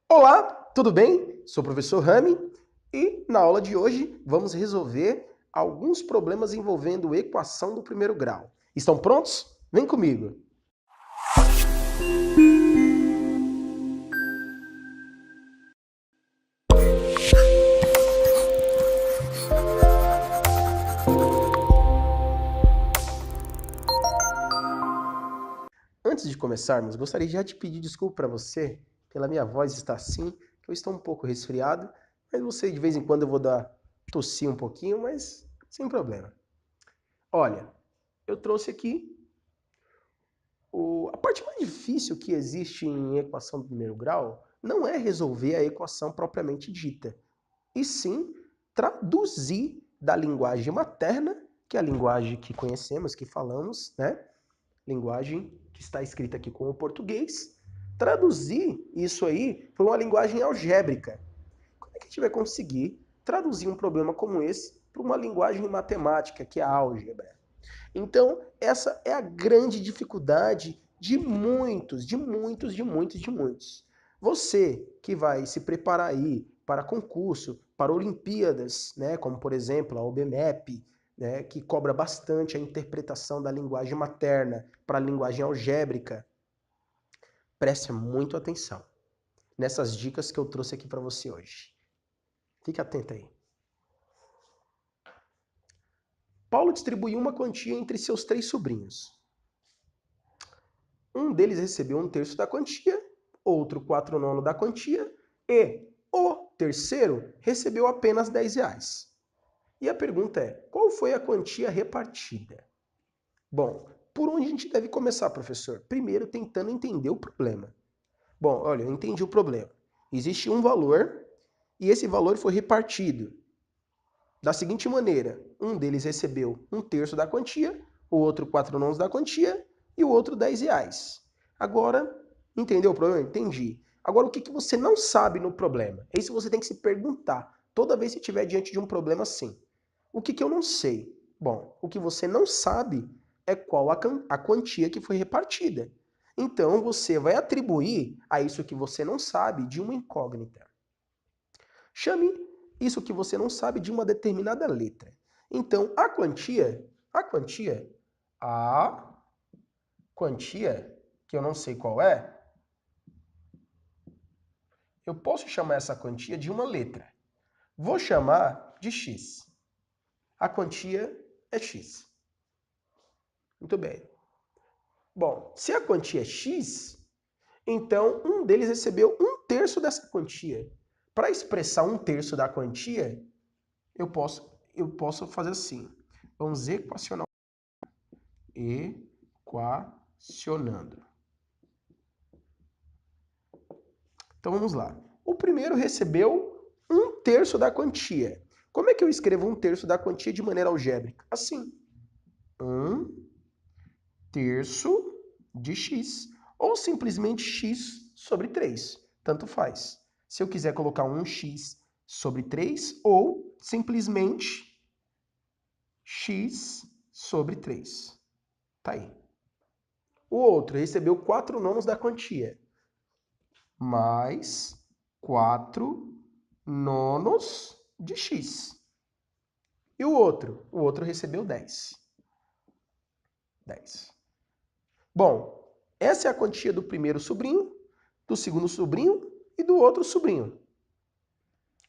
Olá, tudo bem? Sou o professor Rami e na aula de hoje vamos resolver alguns problemas envolvendo equação do primeiro grau. Estão prontos? Vem comigo! Antes de começarmos, gostaria já de pedir desculpa para você pela minha voz estar assim, que eu estou um pouco resfriado, mas você de vez em quando eu vou dar tossir um pouquinho, mas sem problema. Olha, eu trouxe aqui a parte mais difícil que existe em equação do primeiro grau não é resolver a equação propriamente dita, e sim traduzir da linguagem materna, que é a linguagem que conhecemos, que falamos, né? Linguagem que está escrita aqui como português, traduzir isso aí para uma linguagem algébrica. Como é que a gente vai conseguir traduzir um problema como esse para uma linguagem matemática, que é a álgebra? Então, essa é a grande dificuldade de muitos. Você que vai se preparar aí para concurso, para Olimpíadas, né, como por exemplo a OBMEP, né, que cobra bastante a interpretação da linguagem materna para a linguagem algébrica, preste muito atenção nessas dicas que eu trouxe aqui para você hoje. Fique atento aí. Paulo distribuiu uma quantia entre seus 3 sobrinhos. Um deles recebeu 1/3 da quantia, outro 4/9 da quantia e o terceiro recebeu apenas R$ 10. E a pergunta é, qual foi a quantia repartida? Bom, por onde a gente deve começar, professor? Primeiro, tentando entender o problema. Bom, olha, eu entendi o problema. Existe um valor e esse valor foi repartido da seguinte maneira. Um deles recebeu 1/3 da quantia, o outro 4/9 da quantia e o outro R$ 10. Agora, entendeu o problema? Entendi. Agora, o que você não sabe no problema? É isso que você tem que se perguntar toda vez que estiver diante de um problema assim. O que eu não sei? Bom, o que você não sabe é qual a quantia que foi repartida. Então, você vai atribuir a isso que você não sabe de uma incógnita. Chame isso que você não sabe de uma determinada letra. Então, a quantia, que eu não sei qual é, eu posso chamar essa quantia de uma letra. Vou chamar de x. A quantia é x. Muito bem. Bom, se a quantia é x, então um deles recebeu 1/3 dessa quantia. Para expressar 1/3 da quantia, eu posso fazer assim. Vamos equacionar. Equacionando. Então vamos lá. O primeiro recebeu 1/3 da quantia. Como é que eu escrevo 1/3 da quantia de maneira algébrica? Assim. 1/3 de x. Ou simplesmente x sobre 3. Tanto faz. Se eu quiser colocar 1x sobre 3 ou simplesmente x sobre 3. Tá aí. O outro recebeu 4/9 da quantia. Mais 4/9 de x. E o outro? O outro recebeu 10. 10. Bom, essa é a quantia do primeiro sobrinho, do segundo sobrinho e do outro sobrinho.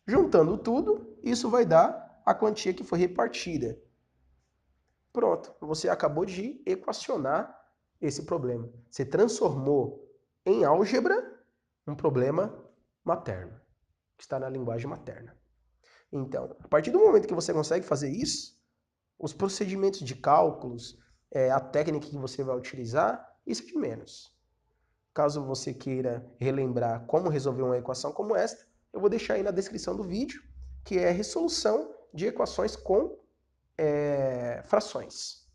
Juntando tudo, isso vai dar a quantia que foi repartida. Pronto, você acabou de equacionar esse problema. Você transformou em álgebra um problema materno, que está na linguagem materna. Então, a partir do momento que você consegue fazer isso, os procedimentos de cálculos, a técnica que você vai utilizar, isso é de menos. Caso você queira relembrar como resolver uma equação como esta, eu vou deixar aí na descrição do vídeo, que é a resolução de equações com frações.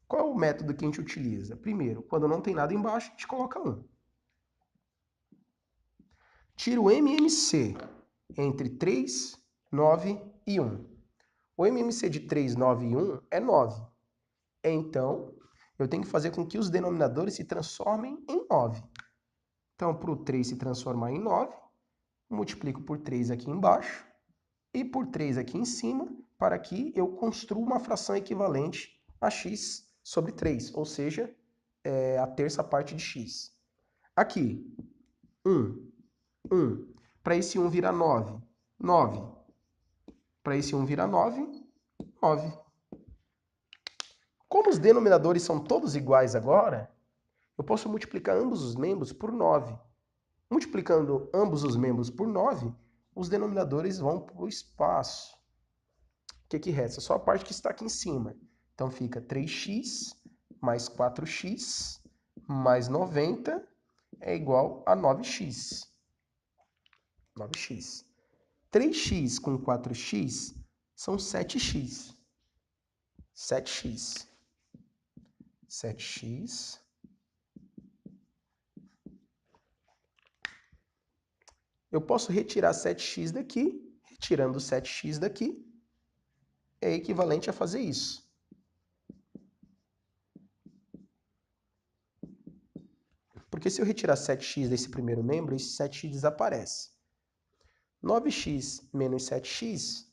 Qual é o método que a gente utiliza? Primeiro, quando não tem nada embaixo, a gente coloca 1. Tira o MMC entre 3, 9 e 1. O MMC de 3, 9 e 1 é 9. Então, eu tenho que fazer com que os denominadores se transformem em 9. Então, para o 3 se transformar em 9, multiplico por 3 aqui embaixo e por 3 aqui em cima, para que eu construa uma fração equivalente a x sobre 3, ou seja, a terça parte de x. Aqui, 1, 1. Para esse 1 virar 9, 9. Para esse 1 virar 9, 9. Como os denominadores são todos iguais agora, eu posso multiplicar ambos os membros por 9. Multiplicando ambos os membros por 9, os denominadores vão para o espaço. O que resta? Só a parte que está aqui em cima. Então fica 3x mais 4x mais 90 é igual a 9x. 9x. 3x com 4x são 7x. 7x. 7x. Eu posso retirar 7x daqui. Retirando 7x daqui, é equivalente a fazer isso. Porque se eu retirar 7x desse primeiro membro, esse 7x desaparece. 9x menos 7x,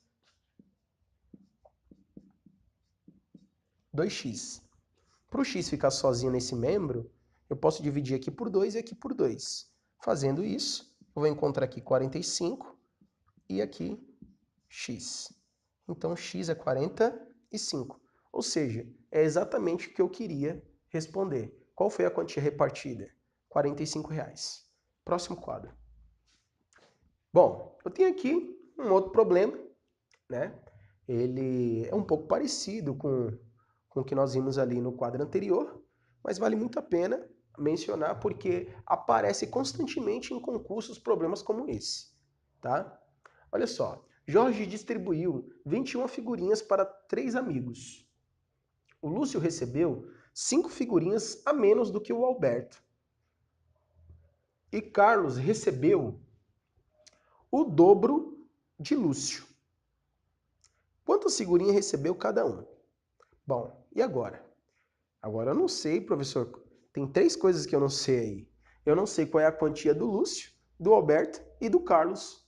2x. Para o x ficar sozinho nesse membro, eu posso dividir aqui por 2 e aqui por 2. Fazendo isso, eu vou encontrar aqui 45 e aqui x. Então, x é 45. Ou seja, é exatamente o que eu queria responder. Qual foi a quantia repartida? R$ 45. Próximo quadro. Bom, eu tenho aqui um outro problema, né? Ele é um pouco parecido com o que nós vimos ali no quadro anterior, mas vale muito a pena mencionar porque aparece constantemente em concursos problemas como esse, tá? Olha só, Jorge distribuiu 21 figurinhas para 3 amigos. O Lúcio recebeu 5 figurinhas a menos do que o Alberto. E Carlos recebeu o dobro de Lúcio. Quantas figurinhas recebeu cada um? Bom, e agora? Agora eu não sei, professor. Tem 3 coisas que eu não sei aí. Eu não sei qual é a quantia do Lúcio, do Alberto e do Carlos.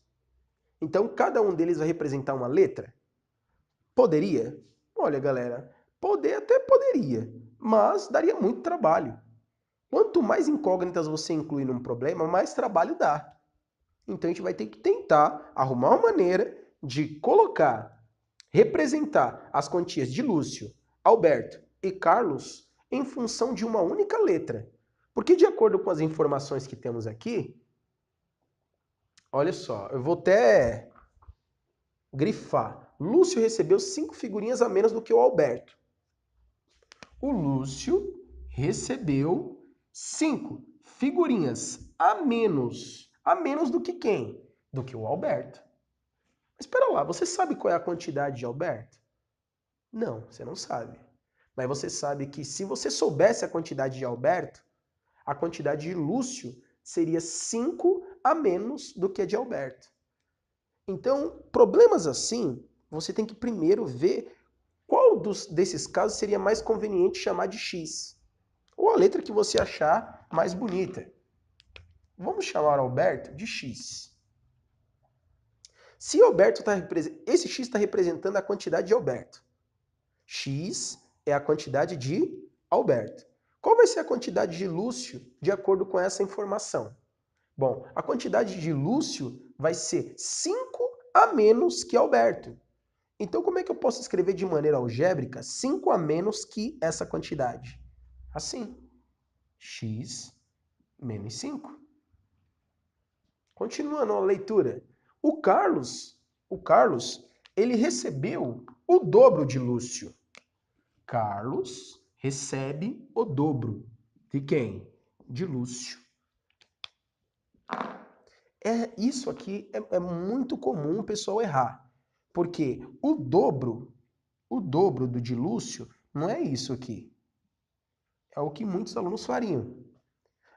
Então, cada um deles vai representar uma letra? Poderia? Olha, galera, poder até poderia, mas daria muito trabalho. Quanto mais incógnitas você inclui num problema, mais trabalho dá. Então, a gente vai ter que tentar arrumar uma maneira de representar as quantias de Lúcio, Alberto e Carlos em função de uma única letra. Porque, de acordo com as informações que temos aqui, olha só, eu vou até grifar. Lúcio recebeu 5 figurinhas a menos do que o Alberto. O Lúcio recebeu 5 figurinhas a menos. A menos do que quem? Do que o Alberto. Mas espera lá, você sabe qual é a quantidade de Alberto? Não, você não sabe. Mas você sabe que se você soubesse a quantidade de Alberto, a quantidade de Lúcio seria 5 a menos do que a de Alberto. Então, problemas assim, você tem que primeiro ver qual desses casos seria mais conveniente chamar de X. Ou a letra que você achar mais bonita. Vamos chamar Alberto de X. Se Alberto esse X está representando a quantidade de Alberto. X é a quantidade de Alberto. Qual vai ser a quantidade de Lúcio de acordo com essa informação? Bom, a quantidade de Lúcio vai ser 5 a menos que Alberto. Então, como é que eu posso escrever de maneira algébrica 5 a menos que essa quantidade? Assim, x menos 5. Continuando a leitura. O Carlos, ele recebeu o dobro de Lúcio. Carlos recebe o dobro. De quem? De Lúcio. Isso aqui é muito comum o pessoal errar. Porque o dobro do de Lúcio não é isso aqui. É o que muitos alunos fariam.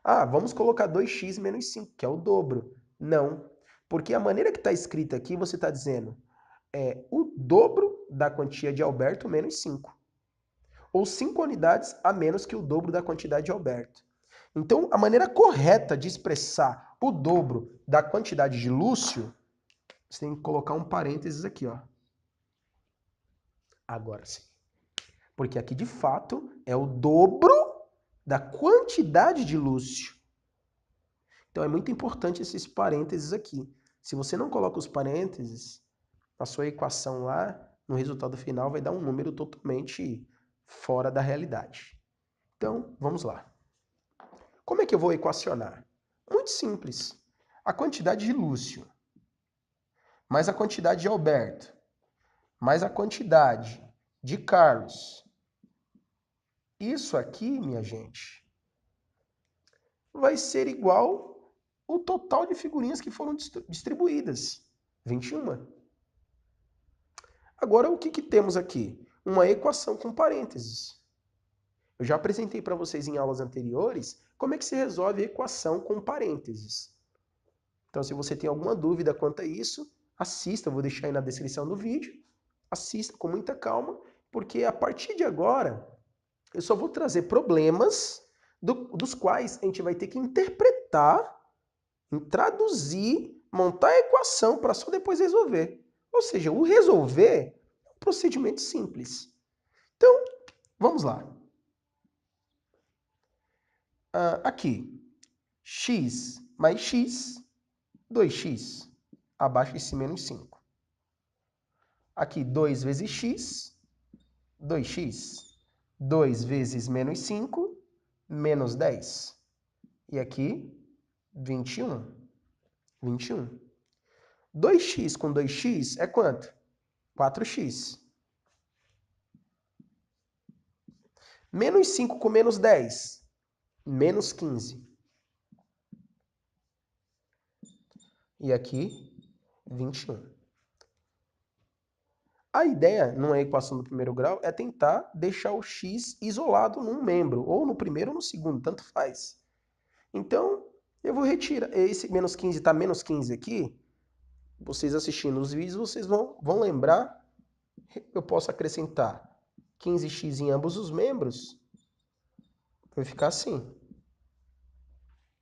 Ah, vamos colocar 2x menos 5, que é o dobro. Não, porque a maneira que está escrita aqui, você está dizendo o dobro da quantia de Alberto menos 5. Ou 5 unidades a menos que o dobro da quantidade de Alberto. Então, a maneira correta de expressar o dobro da quantidade de Lúcio, você tem que colocar um parênteses aqui, ó. Agora sim. Porque aqui, de fato, é o dobro da quantidade de Lúcio. Então, é muito importante esses parênteses aqui. Se você não coloca os parênteses, a sua equação lá, no resultado final, vai dar um número totalmente fora da realidade. Então, vamos lá. Como é que eu vou equacionar? Muito simples. A quantidade de Lúcio, mais a quantidade de Alberto, mais a quantidade de Carlos. Isso aqui, minha gente, vai ser igual o total de figurinhas que foram distribuídas. 21. Agora, o que temos aqui? Uma equação com parênteses. Eu já apresentei para vocês em aulas anteriores como é que se resolve a equação com parênteses. Então, se você tem alguma dúvida quanto a isso, assista, eu vou deixar aí na descrição do vídeo. Assista com muita calma, porque a partir de agora, eu só vou trazer problemas dos quais a gente vai ter que interpretar, traduzir, montar a equação para só depois resolver. Ou seja, o resolver é um procedimento simples. Então, vamos lá. Aqui, x mais x, 2x, abaixo de si menos 5. Aqui, 2 vezes x, 2x. 2 vezes menos 5, menos 10. E aqui, 21. 21. 2x com 2x é quanto? 4x. Menos 5 com menos 10, menos 15. E aqui, 21. A ideia, numa equação do primeiro grau, é tentar deixar o x isolado num membro, ou no primeiro ou no segundo, tanto faz. Então, eu vou retirar, esse menos 15 está menos 15 aqui, vocês assistindo os vídeos, vocês vão lembrar, eu posso acrescentar 15x em ambos os membros, vai ficar assim.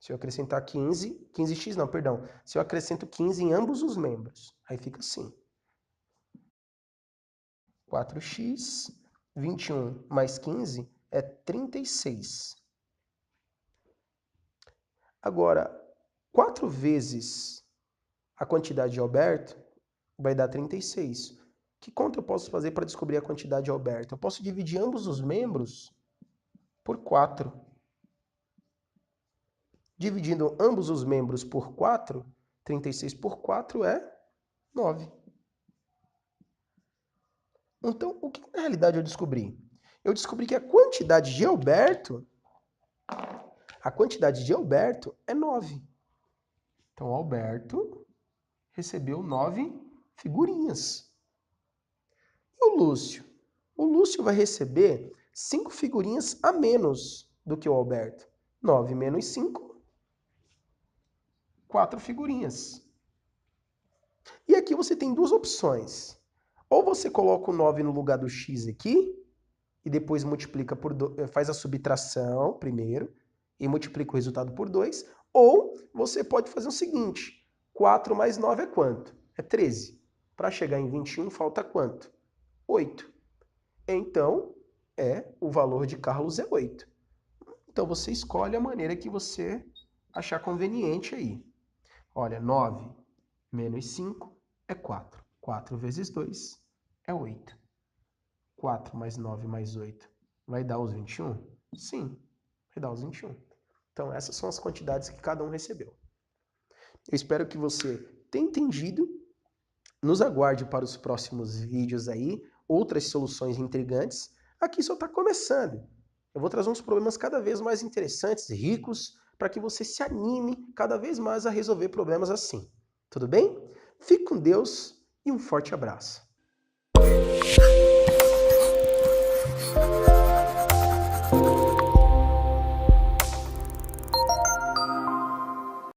Se eu acrescentar 15x não, perdão, se eu acrescento 15 em ambos os membros, aí fica assim. 4x, 21 mais 15 é 36. Agora, 4 vezes a quantidade de Alberto vai dar 36. Que conta eu posso fazer para descobrir a quantidade de Alberto? Eu posso dividir ambos os membros por 4. Dividindo ambos os membros por 4, 36 por 4 é 9. Então, o que na realidade eu descobri? Eu descobri que a quantidade de Alberto é 9. Então, Alberto recebeu 9 figurinhas. E o Lúcio? O Lúcio vai receber 5 figurinhas a menos do que o Alberto. 9 menos 5, 4 figurinhas. E aqui você tem duas opções. Ou você coloca o 9 no lugar do x aqui, e depois multiplica por faz a subtração primeiro, e multiplica o resultado por 2. Ou você pode fazer o seguinte, 4 mais 9 é quanto? É 13. Para chegar em 21, falta quanto? 8. Então, o valor de Carlos é 8. Então, você escolhe a maneira que você achar conveniente aí. Olha, 9 menos 5 é 4. 4 vezes 2 é 8. 4 mais 9 mais 8 vai dar os 21? Sim, vai dar os 21. Então, essas são as quantidades que cada um recebeu. Eu espero que você tenha entendido. Nos aguarde para os próximos vídeos aí, outras soluções intrigantes. Aqui só está começando. Eu vou trazer uns problemas cada vez mais interessantes, ricos, para que você se anime cada vez mais a resolver problemas assim. Tudo bem? Fique com Deus e um forte abraço.